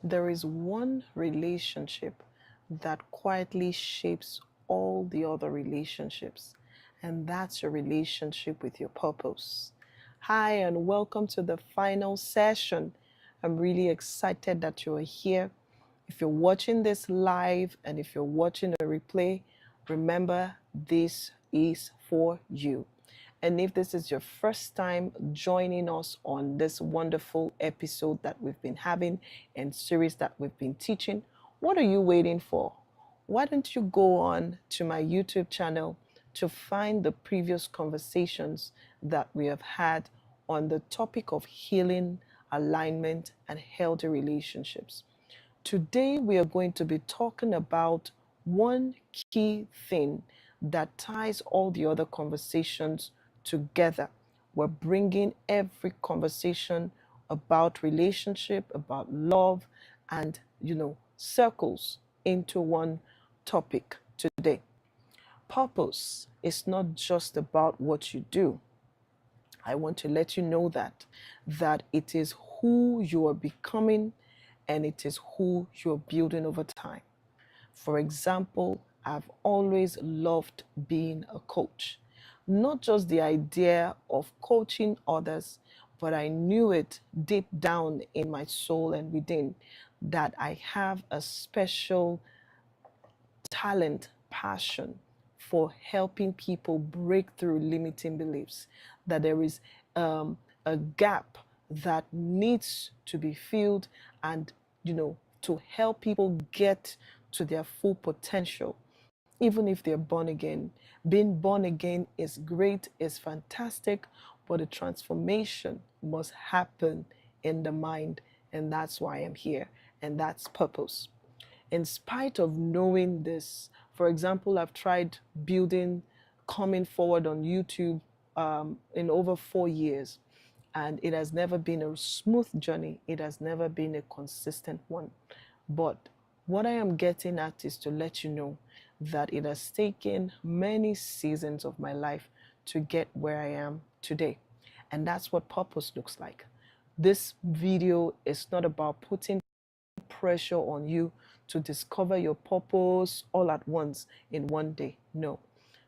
There is one relationship that quietly shapes all the other relationships, and that's your relationship with your purpose. Hi, and welcome to the final session. I'm really excited that you're here. If you're watching this live and if you're watching a replay, remember this is for you. And if this is your first time joining us on this wonderful episode that we've been having and series that we've been teaching, what are you waiting for? Why don't you go on to my YouTube channel to find the previous conversations that we have had on the topic of healing, alignment, and healthy relationships. Today, we are going to be talking about one key thing that ties all the other conversations together. We're bringing every conversation about relationship, about love, and, circles into one topic today. Purpose is not just about what you do. I want to let you know that it is who you are becoming and it is who you're building over time. For example, I've always loved being a coach. Not just the idea of coaching others, but I knew it deep down in my soul and within that I have a special talent, passion for helping people break through limiting beliefs, that there is a gap that needs to be filled and, to help people get to their full potential, even if they're born again. Being born again is great, is fantastic, but the transformation must happen in the mind, and that's why I'm here, and that's purpose. In spite of knowing this, for example, I've tried coming forward on YouTube in over 4 years, and it has never been a smooth journey. It has never been a consistent one. But what I am getting at is to let you know that it has taken many seasons of my life to get where I am today. And that's what purpose looks like. This video is not about putting pressure on you to discover your purpose all at once in one day. No.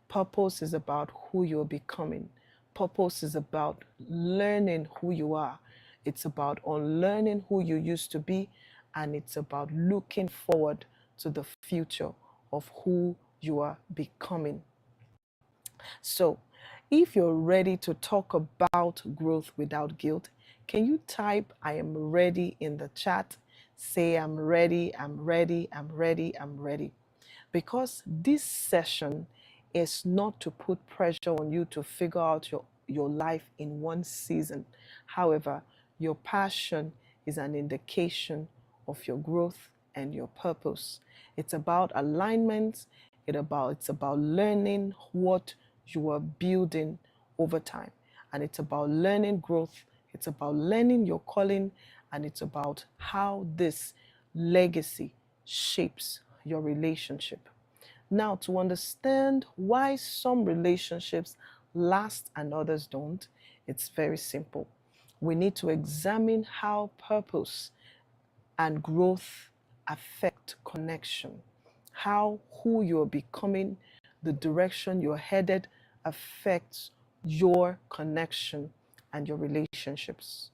Purpose is about who you're becoming. Purpose is about learning who you are. It's about unlearning who you used to be, and it's about looking forward to the future of who you are becoming. So, if you're ready to talk about growth without guilt, can you type "I am ready" in the chat? Say "I'm ready, I'm ready, I'm ready, I'm ready." Because this session is not to put pressure on you to figure out your life in one season. However, your passion is an indication of your growth and your purpose. It's about alignment. It's about learning what you are building over time. And it's about learning growth. It's about learning your calling. And it's about how this legacy shapes your relationship. Now, to understand why some relationships last and others don't, it's very simple. We need to examine how purpose and growth affect connection, how who you're becoming, the direction you're headed affects your connection and your relationships.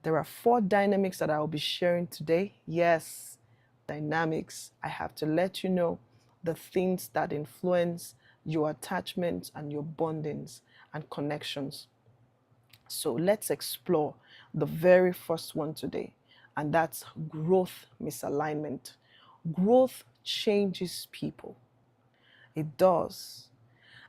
There are 4 dynamics that I'll be sharing today. Yes, dynamics. I have to let you know the things that influence your attachments and your bondings and connections. So let's explore the very first one today, and that's growth misalignment. Growth changes people. It does.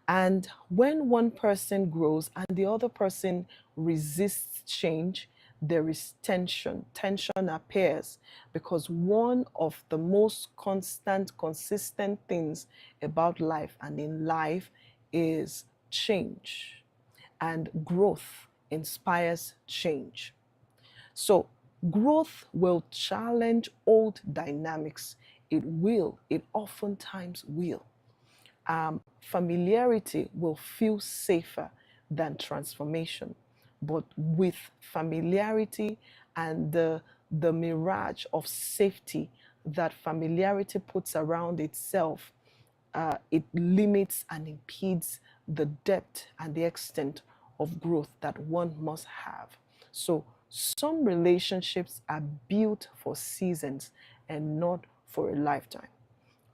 And when one person grows and the other person resists change, there is tension. Tension appears because one of the most consistent things about life and in life is change. And growth inspires change. So growth will challenge old dynamics. It oftentimes will. Familiarity will feel safer than transformation. But with familiarity and the mirage of safety that familiarity puts around itself, it limits and impedes the depth and the extent of growth that one must have. So, some relationships are built for seasons and not for a lifetime.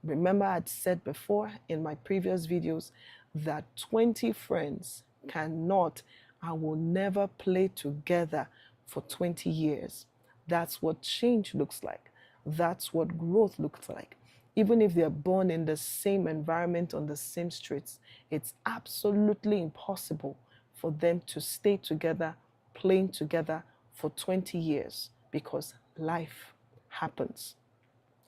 Remember, I'd said before in my previous videos that 20 friends cannot and will never play together for 20 years. That's what change looks like. That's what growth looks like. Even if they're born in the same environment on the same streets, it's absolutely impossible for them to stay together, playing together for 20 years because life happens.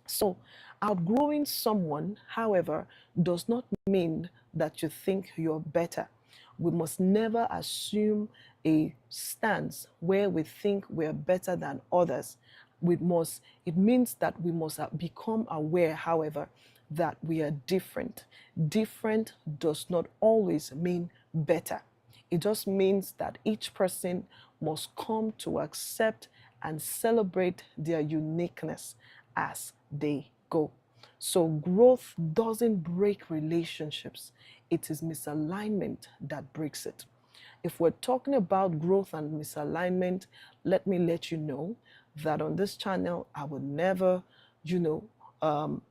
So, outgrowing someone, however, does not mean that you think you're better. We must never assume a stance where we think we're better than others. It means that we must become aware, however, that we are different. Different does not always mean better. It just means that each person must come to accept and celebrate their uniqueness as they go. So, growth doesn't break relationships, it is misalignment that breaks it. If we're talking about growth and misalignment, let me let you know that on this channel, I would never, you know, um,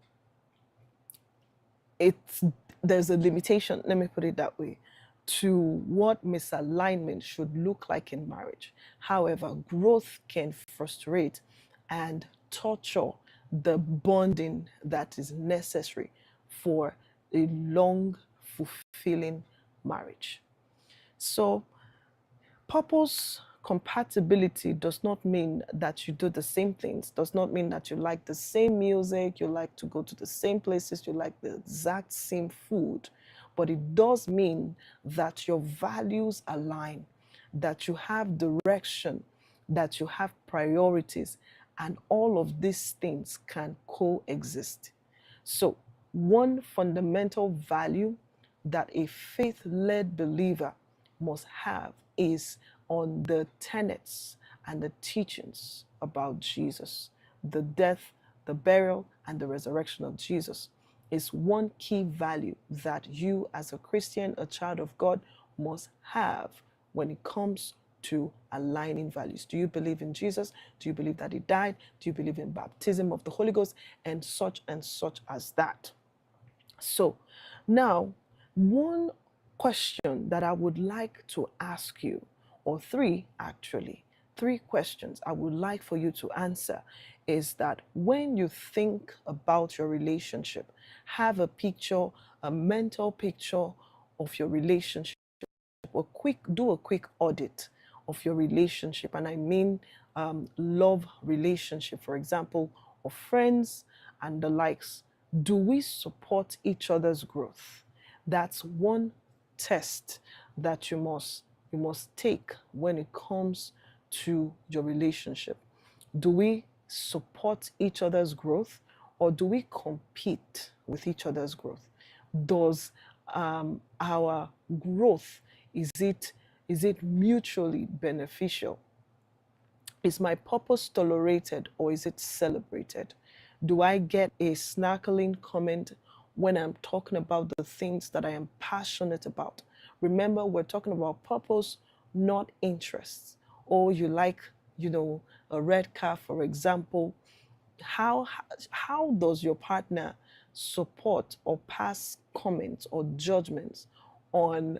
it's there's a limitation, let me put it that way, to what misalignment should look like in marriage. However, growth can frustrate and torture the bonding that is necessary for a long, fulfilling marriage. So, purpose compatibility does not mean that you do the same things, does not mean that you like the same music, you like to go to the same places, you like the exact same food, but it does mean that your values align, that you have direction, that you have priorities, and all of these things can coexist. So, one fundamental value that a faith led believer must have is on the tenets and the teachings about Jesus. The death, the burial, and the resurrection of Jesus is one key value that you, as a Christian, a child of God, must have when it comes to aligning values. Do you believe in Jesus? Do you believe that he died? Do you believe in baptism of the Holy Ghost? And such as that. So now, one question that I would like to ask you, or three actually, three questions I would like for you to answer is that when you think about your relationship, have a picture, a mental picture of your relationship, do a quick audit of your relationship. And I mean love relationship, for example, of friends and the likes. Do we support each other's growth? That's one test that you must take when it comes to your relationship. Do we support each other's growth, or do we compete with each other's growth? Does our growth, is it mutually beneficial? Is my purpose tolerated, or is it celebrated? Do I get a snarkling comment when I'm talking about the things that I am passionate about? Remember, we're talking about purpose, not interests. Or you like, a red car, for example. How how does your partner support or pass comments or judgments on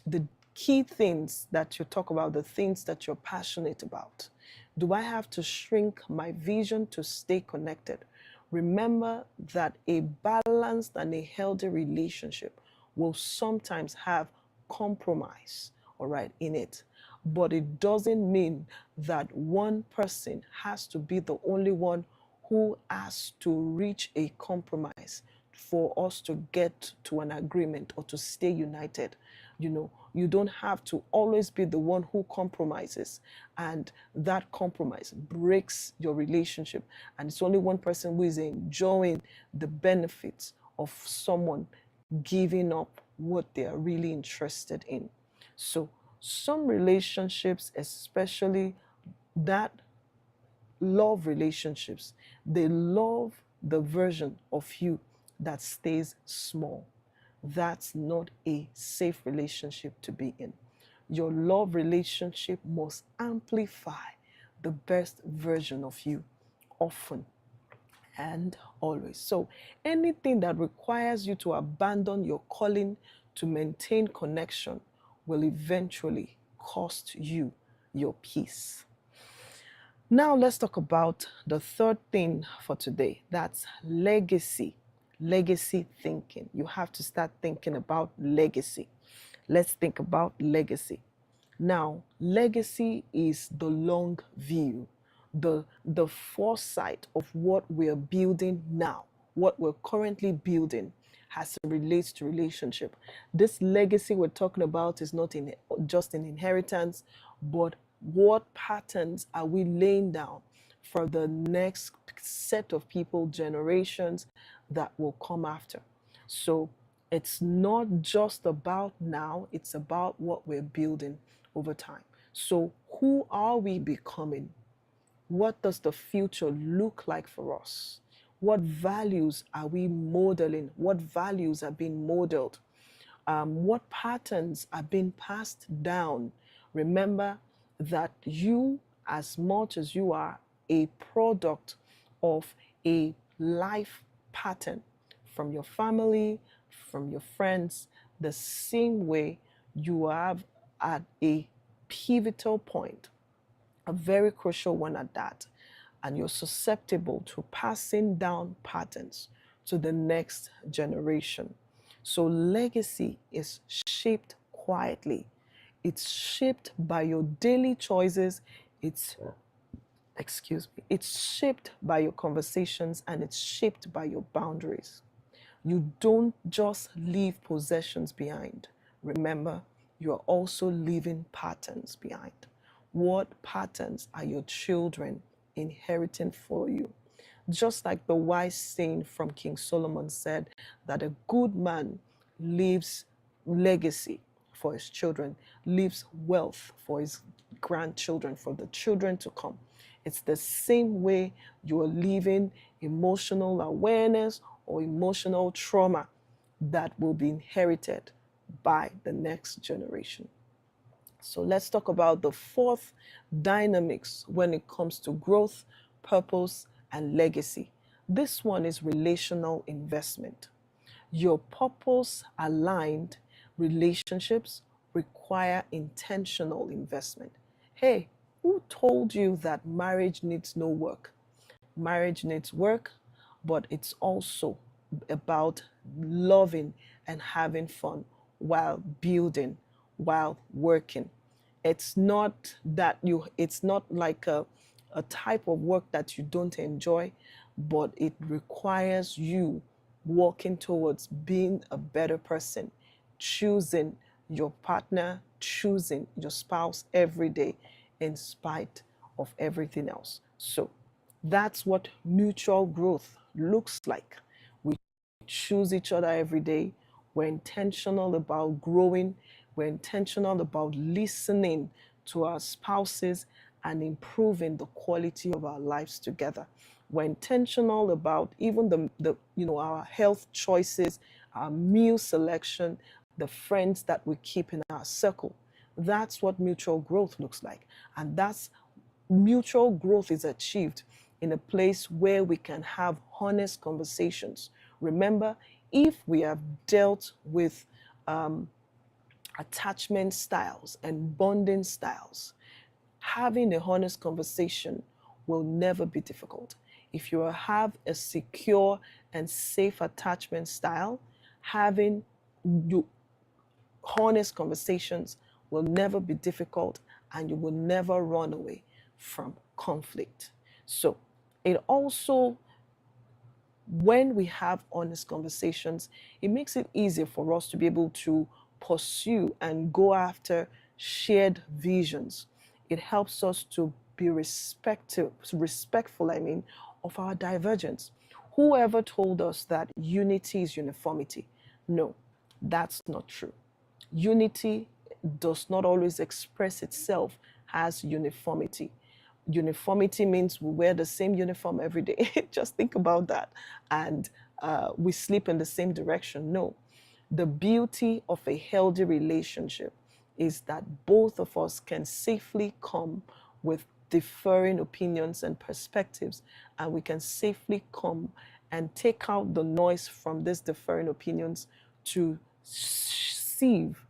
the key things that you talk about, the things that you're passionate about? Do I have to shrink my vision to stay connected? Remember that a balanced and a healthy relationship will sometimes have compromise, all right, in it. But it doesn't mean that one person has to be the only one who has to reach a compromise for us to get to an agreement or to stay united. You don't have to always be the one who compromises, and that compromise breaks your relationship, and it's only one person who is enjoying the benefits of someone giving up what they are really interested in. So some relationships, especially that love relationships, they love the version of you that stays small. That's not a safe relationship to be in. Your love relationship must amplify the best version of you often and always. So, anything that requires you to abandon your calling to maintain connection will eventually cost you your peace. Now, let's talk about the third thing for today. That's legacy. Legacy thinking. You have to start thinking about legacy. Let's think about legacy. Now, legacy is the long view, the foresight of what we're building now, what we're currently building as it relates to relationship. This legacy we're talking about is not in just an inheritance, but what patterns are we laying down for the next set of people, generations that will come after. So it's not just about now, it's about what we're building over time. So, who are we becoming? What does the future look like for us? What values are we modeling? What values are being modeled? What patterns are being passed down? Remember that you, as much as you are a product of a life pattern from your family, from your friends, the same way you have at a pivotal point, a very crucial one at that, and you're susceptible to passing down patterns to the next generation. So, legacy is shaped quietly. It's shaped by your daily choices. It's, it's shaped by your conversations, and it's shaped by your boundaries. You don't just leave possessions behind. Remember, you are also leaving patterns behind. What patterns are your children inheriting for you? Just like the wise saying from King Solomon said, that a good man leaves legacy for his children, leaves wealth for his grandchildren, for the children to come. It's the same way you are leaving emotional awareness or emotional trauma that will be inherited by the next generation. So let's talk about the fourth dynamics when it comes to growth, purpose, and legacy. This one is relational investment. Your purpose aligned relationships require intentional investment. Hey, who told you that marriage needs no work? Marriage needs work, but it's also about loving and having fun while building, while working. It's not like a type of work that you don't enjoy, but it requires you working towards being a better person, choosing your partner, choosing your spouse every day in spite of everything else. So that's what mutual growth looks like. We choose each other every day. We're intentional about growing. We're intentional about listening to our spouses and improving the quality of our lives together. We're intentional about even our health choices, our meal selection, the friends that we keep in our circle. That's what mutual growth looks like. And that's mutual growth is achieved in a place where we can have honest conversations. Remember, if we have dealt with attachment styles and bonding styles, having a honest conversation will never be difficult. If you have a secure and safe attachment style, having honest conversations will never be difficult, and you will never run away from conflict. So it also, when we have honest conversations, it makes it easier for us to be able to pursue and go after shared visions. It helps us to be respectful, of our divergence. Whoever told us that unity is uniformity? No, that's not true. Unity does not always express itself as uniformity. uniformity means we wear the same uniform every day. Just think about that. And we sleep in the same direction. No. The beauty of a healthy relationship is that both of us can safely come with differing opinions and perspectives, and we can safely come and take out the noise from these differing opinions to sieve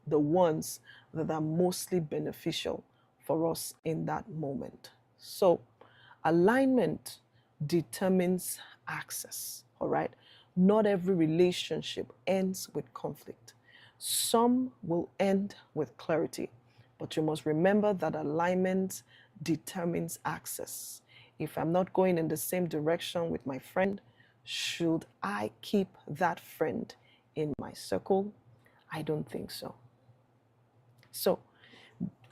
the ones that are mostly beneficial for us in that moment. So, alignment determines access, all right? Not every relationship ends with conflict. Some will end with clarity, but you must remember that alignment determines access. If I'm not going in the same direction with my friend, should I keep that friend in my circle? I don't think so. So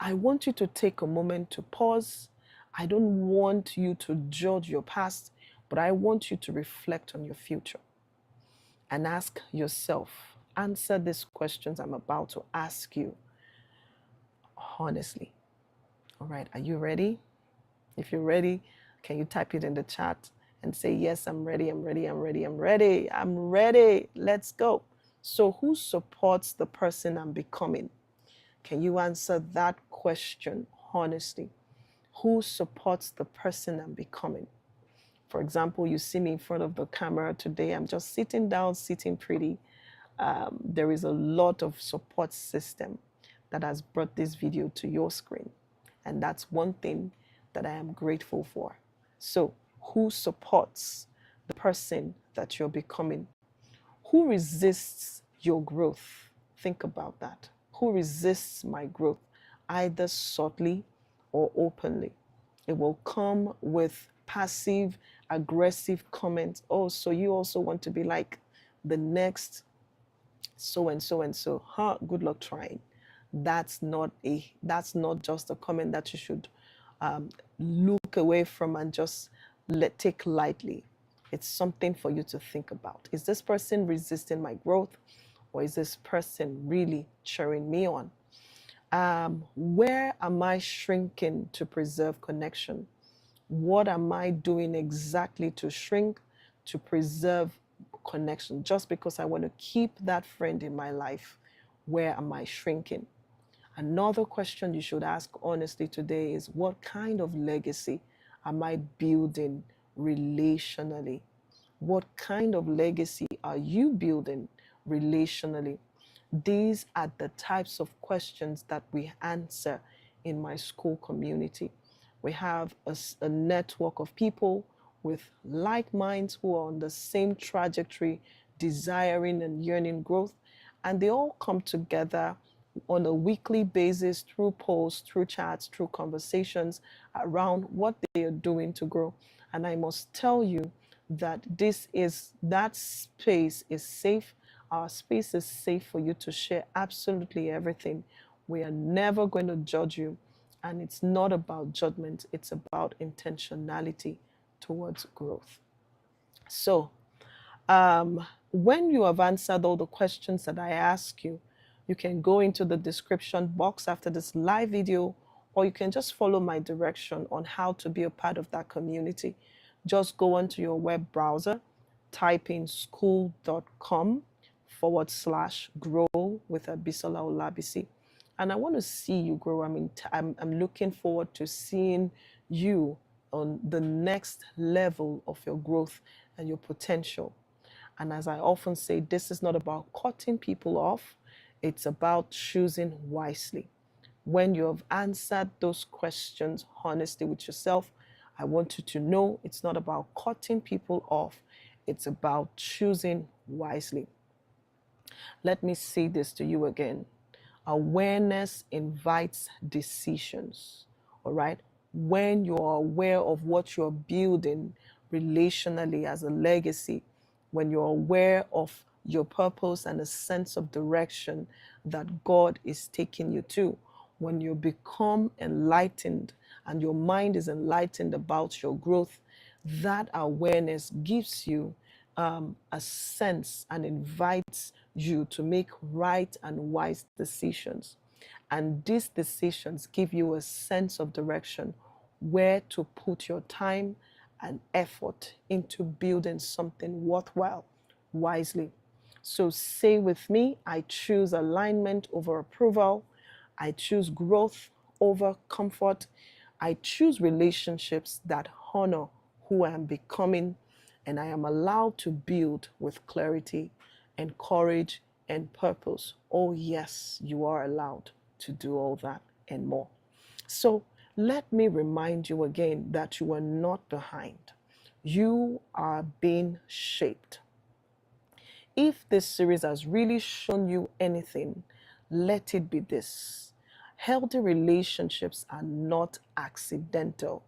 I want you to take a moment to pause. I don't want you to judge your past, but I want you to reflect on your future and ask yourself, answer these questions I'm about to ask you honestly. All right, are you ready? If you're ready, can you type it in the chat and say, yes, I'm ready, I'm ready, I'm ready, I'm ready, I'm ready. Let's go. So, who supports the person I'm becoming? Can you answer that question honestly? Who supports the person I'm becoming? For example, you see me in front of the camera today. I'm just sitting down, sitting pretty. There is a lot of support system that has brought this video to your screen. And that's one thing that I am grateful for. So, who supports the person that you're becoming? Who resists your growth? Think about that. Who resists my growth, either subtly or openly? It will come with passive, aggressive comments. Oh, so you also want to be like the next so and so and so? Huh? Good luck trying. That's not just a comment that you should look away from and just take lightly. It's something for you to think about. Is this person resisting my growth, or is this person really cheering me on? Where am I shrinking to preserve connection? What am I doing exactly to shrink, to preserve connection? Just because I want to keep that friend in my life, where am I shrinking? Another question you should ask honestly today is, what kind of legacy am I building relationally? What kind of legacy are you building relationally? These are the types of questions that we answer in my school community. We have a network of people with like minds who are on the same trajectory, desiring and yearning growth, and they all come together on a weekly basis through posts, through chats, through conversations around what they are doing to grow. And I must tell you that that space is safe. Our space is safe for you to share absolutely everything. We are never going to judge you. And it's not about judgment, it's about intentionality towards growth. So, when you have answered all the questions that I ask you, you can go into the description box after this live video, or you can just follow my direction on how to be a part of that community. Just go onto your web browser, type in school.com/grow with Abisola Olabisi. And I want to see you grow. I mean, I'm looking forward to seeing you on the next level of your growth and your potential. And as I often say, this is not about cutting people off, it's about choosing wisely. When you have answered those questions honestly with yourself, I want you to know it's not about cutting people off, it's about choosing wisely. Let me say this to you again. Awareness invites decisions. All right. When you're aware of what you're building relationally as a legacy, when you're aware of your purpose and a sense of direction that God is taking you to, when you become enlightened and your mind is enlightened about your growth, that awareness gives you a sense and invites you to make right and wise decisions. And these decisions give you a sense of direction, where to put your time and effort into building something worthwhile wisely. So say with me, I choose alignment over approval. I choose growth over comfort. I choose relationships that honor who I am becoming, and I am allowed to build with clarity and courage and purpose. Oh, yes, you are allowed to do all that and more. So let me remind you again that you are not behind. You are being shaped. If this series has really shown you anything, let it be this: healthy relationships are not accidental.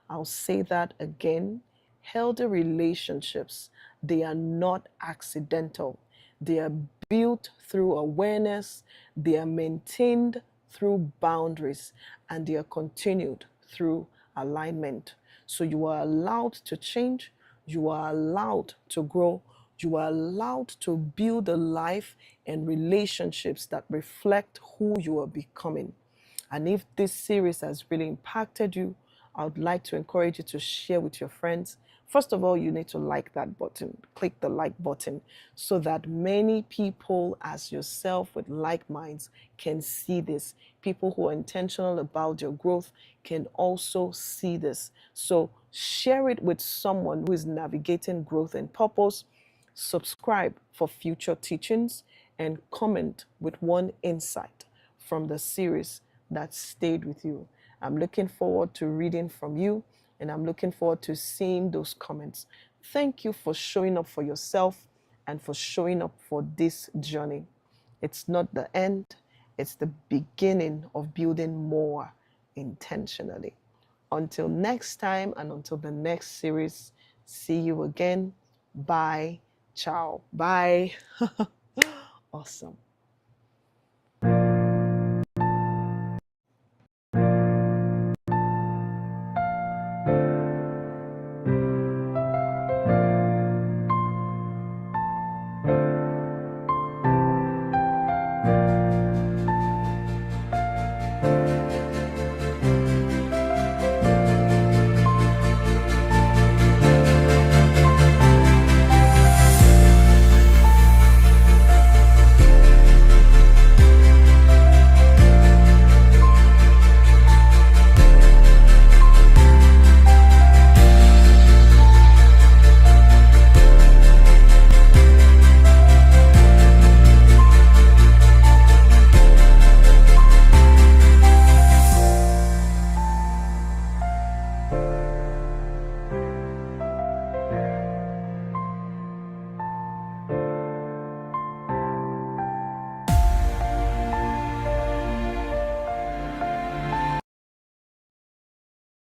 I'll say that again. Healthy relationships, they are not accidental. They are built through awareness, they are maintained through boundaries, and they are continued through alignment. So you are allowed to change, you are allowed to grow, you are allowed to build a life and relationships that reflect who you are becoming. And if this series has really impacted you, I would like to encourage you to share with your friends. First of all, you need to like that button, click the like button, so that many people as yourself with like minds can see this. People who are intentional about your growth can also see this. So share it with someone who is navigating growth and purpose. Subscribe for future teachings and comment with one insight from the series that stayed with you. I'm looking forward to reading from you, and I'm looking forward to seeing those comments. Thank you for showing up for yourself and for showing up for this journey. It's not the end, it's the beginning of building more intentionally. Until next time and until the next series, see you again. Bye. Ciao. Bye. Awesome.